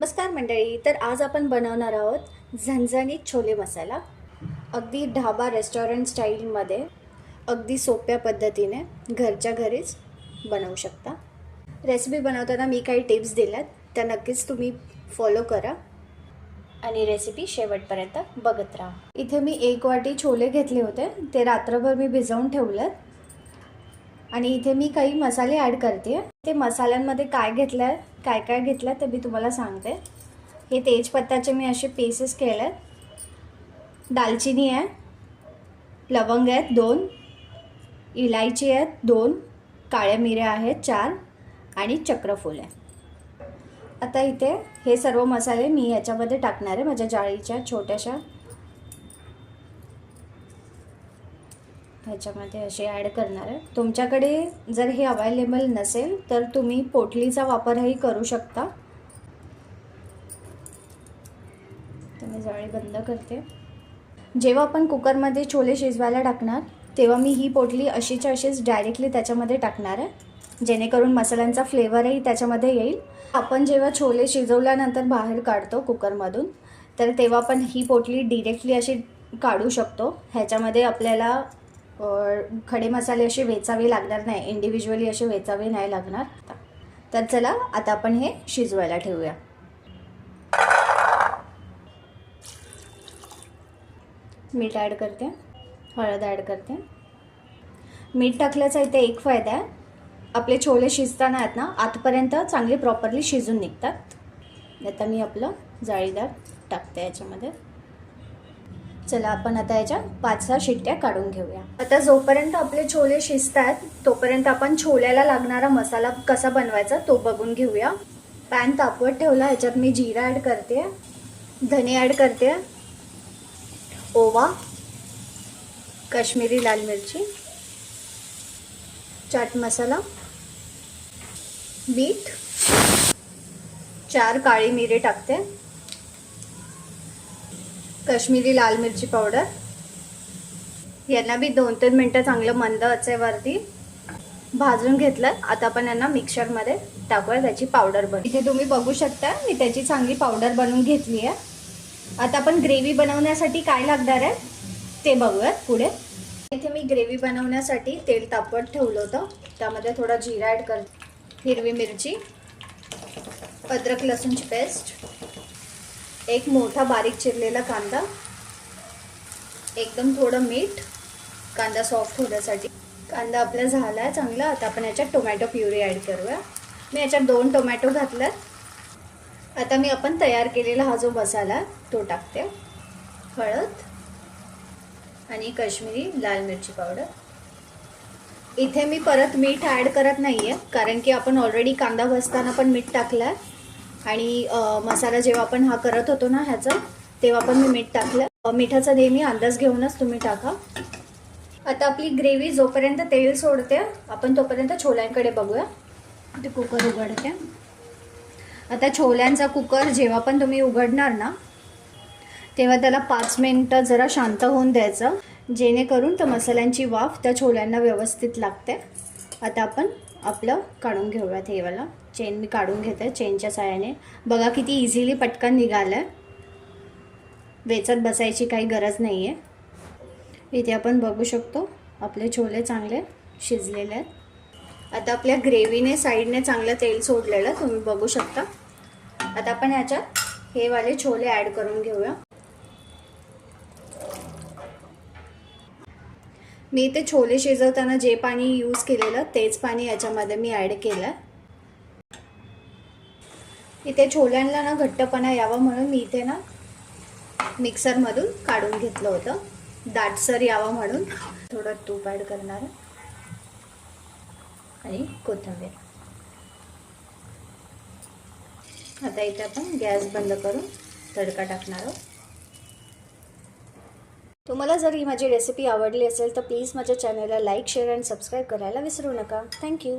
नमस्कार मंडळी. तर आज आपण बनवणार आहोत झणझणीत छोले मसाला. अगदी ढाबा रेस्टॉरंट स्टाईलमध्ये अगदी सोप्या पद्धतीने घरच्या घरीच बनवू शकता. रेसिपी बनवताना मी काही टिप्स दिल्यात, त्या नक्कीच तुम्ही फॉलो करा आणि रेसिपी शेवटपर्यंत बघत राहा. इथे मी 1 वाटी छोले घेतले होते, ते रात्रभर मी भिजवून ठेवलेत. आणि इथे मी काही मसाले ॲड करते. ते मसाल्यांमध्ये काय घेतलं ते मी तुम्हाला सांगते. हे तेजपत्त्याचे मी असे पीसेस केले. दालचिनी आहे, लवंग आहेत 2, इलायची आहेत 2, काळ्या मिऱ्या आहेत 4 आणि चक्रफूल आहे. आता इथे हे सर्व मसाले मी याच्यामध्ये टाकणार आहे, माझ्या जाळीच्या छोट्याशा ह्याच्यामध्ये असे ॲड करणार आहे. तुमच्याकडे जर हे अवेलेबल नसेल तर तुम्ही पोटलीचा वापरही करू शकता. तर मी जाळी बंद करते. जेव्हा आपण कुकरमध्ये छोले शिजवायला टाकणार तेव्हा मी ही पोटली अशीच्या अशीच डायरेक्टली त्याच्यामध्ये टाकणार आहे, जेणेकरून मसाल्यांचा फ्लेवरही त्याच्यामध्ये येईल. आपण जेव्हा छोले शिजवल्यानंतर बाहेर काढतो कुकरमधून, तर तेव्हा पण ही पोटली डिरेक्टली अशी काढू शकतो. ह्याच्यामध्ये आपल्याला खडे मसाले असे वेचावे लागणार नाही, इंडिव्हिज्युअली असे वेचावे नाही लागणार. तर चला आता आपण हे शिजवायला ठेवूया. मीठ ॲड करते, हळद ॲड करते. मीठ टाकल्याचा इथे एक फायदा आहे, आपले छोले शिजताना आहेत ना आतपर्यंत चांगले प्रॉपरली शिजून निघतात. आता मी आपलं जाळीदार टाकते याच्यामध्ये. चला आपण आता याच्या 5-6 शिट्ट्या काढून घेऊया. आता जोपर्यंत आपले छोले शिजतात तोपर्यंत आपण छोल्याला लागणारा मसाला कसा बनवायचा तो बघून घेऊया. पॅन तापवत ठेवला, याच्यात मी जिरा ॲड करते, धने ॲड करते, ओवा, काश्मीरी लाल मिरची, चाट मसाला, मीठ, 4 काळी मिरे टाकते, काश्मीरी लाल मिरची पावडर. यांना बी 2-3 मिनटं चांगलं मंद आचेवरती भाजून घेतलं. आता आपण यांना मिक्सरमध्ये टाकूया, त्याची पावडर बनवू. इथे तुम्ही बघू शकता मी त्याची चांगली पावडर बनवून घेतली आहे. आता आपण ग्रेव्ही बनवण्यासाठी काय लागणार आहे ते बघूयात पुढे. इथे मी ग्रेव्ही बनवण्यासाठी तेल तापवत ठेवलं होतं, त्यामध्ये थोडा जिरा ॲड करते, हिरवी मिरची, अद्रक लसूणची पेस्ट, एक मोठा बारीक चिरलेला कांदा, एकदम थोडं मीठ, कांदा सॉफ्ट होण्यासाठी. कांदा आपला झाला आहे चांगला. आता आपण याच्यात टोमॅटो प्युरी ॲड करूया. मी याच्यात 2 टोमॅटो घातल्यात. आता मी आपण तयार केलेला हा जो मसाला तो टाकते, हळद आणि काश्मीरी लाल मिरची पावडर. इथे मी परत मीठ ॲड करत नाही आहे, कारण की आपण ऑलरेडी कांदा भाजताना पण मीठ टाकलं आहे आणि मसाला जेव्हा आपण हा करत होतो ना ह्याचं, तेव्हा पण मी मीठ टाकलं. मिठाचा नेहमी अंदाज घेऊनच तुम्ही टाका. आता आपली ग्रेव्ही जोपर्यंत तेल सोडते आपण तोपर्यंत छोल्यांकडे बघूया. ते कुकर उघडते. आता छोल्यांचा कुकर जेव्हा पण तुम्ही उघडणार ना तेव्हा त्याला 5 मिनिटं जरा शांत होऊन द्यायचं, जेणेकरून त्या मसाल्यांची वाफ त्या छोल्यांना व्यवस्थित लागते. आता आपण आपलं काढून घेऊयात. हे वाला चेन मी काढून घेते चेनच्या साहाय्याने. बघा किती इझिली पटकन निघालं आहे, वेचत बसायची काही गरज नाही आहे. इथे आपण बघू शकतो आपले छोले चांगले शिजलेले आहेत. आता आपल्या ग्रेव्हीने साईडने चांगलं तेल सोडलेलं तुम्ही बघू शकता. आता आपण ह्याच्यात हे वाले छोले ॲड करून घेऊया. मी इथे छोले शिजवताना जे पाणी यूज केलेलं तेच पाणी याच्यामध्ये मी ॲड केलं. इथे छोल्यांना ना घट्टपणा यावा म्हणून मी इथे ना मिक्सरमधून काढून घेतलं होतं, दाटसर यावा म्हणून. थोडं तूप ॲड करणार आणि कोथिंबीर. आता इथे आपण गॅस बंद करून तडका टाकणार आहोत. तुम्हाला जर ही माझी रेसिपी आवडली असेल तर प्लीज माझ्या चॅनलला लाईक, शेअर आणि सबस्क्राईब करायला विसरू नका. थँक्यू.